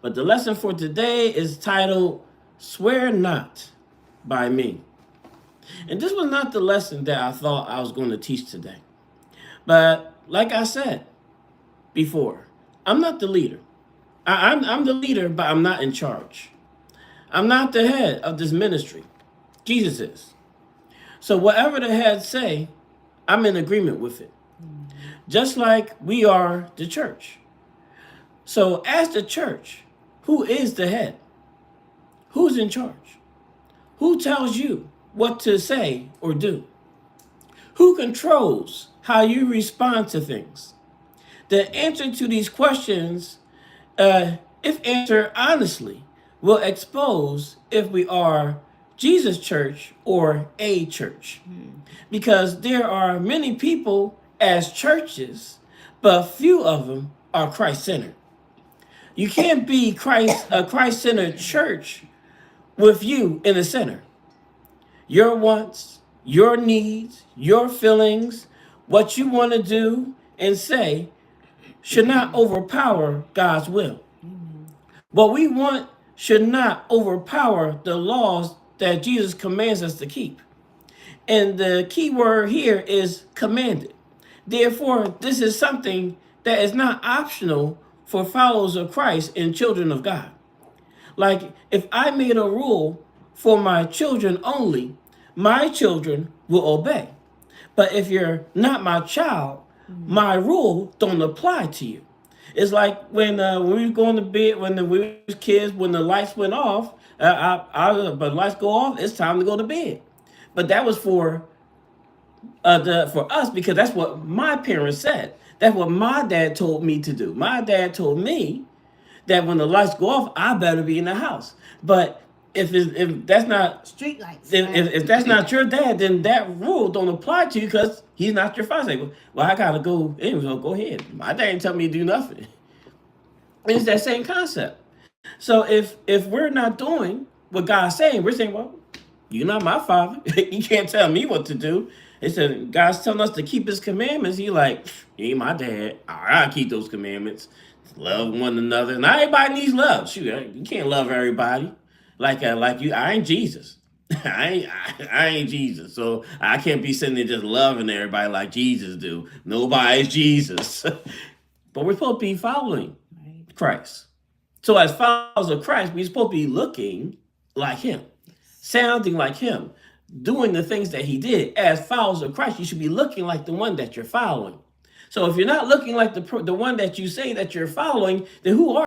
But the lesson for today is titled, Swear Not by Me. And this was not the lesson that I thought I was going to teach today. But like I said before, I'm not the leader. I'm the leader, but I'm not in charge. I'm not the head of this ministry. Jesus is. So whatever the head say, I'm in agreement with it. Just like we are the church. So as the church, who is the head? Who's in charge? Who tells you what to say or do? Who controls how you respond to things? The answer to these questions, if answered honestly, will expose if we are Jesus Church or a church. Because there are many people as churches, but few of them are Christ-centered. You can't be a Christ-centered church with you in the center. Your wants, your needs, your feelings, what you want to do and say should not overpower God's will. What we want should not overpower the laws that Jesus commands us to keep. And the key word here is commanded. Therefore, this is something that is not optional for followers of Christ and children of God. Like if I made a rule for my children only, my children will obey. But if you're not my child, my rule don't apply to you. It's like when we were going to bed, when we was kids, when the lights went off, but lights go off, it's time to go to bed. But that was for us because that's what my parents said. That's what my dad told me to do. My dad told me that when the lights go off, I better be in the house. But if that's not Street lights. if that's not your dad, then that rule don't apply to you because he's not your father. Well, I gotta go anyway. So go ahead. My dad ain't tell me to do nothing. It's that same concept. So if we're not doing what God's saying, we're saying, well, you're not my father. You can't tell me what to do. It said God's telling us to keep His commandments. He like, you ain't my dad. All right, I keep those commandments. Love one another. Not everybody needs love. Shoot, you can't love everybody. Like you. I ain't Jesus. I ain't Jesus. So I can't be sitting there just loving everybody like Jesus do. Nobody's Jesus. But we're supposed to be following Christ. So as followers of Christ, we're supposed to be looking like Him, sounding like Him, doing the things that He did. As followers of Christ, you should be looking like the one that you're following. So if you're not looking like the one that you say that you're following, then who are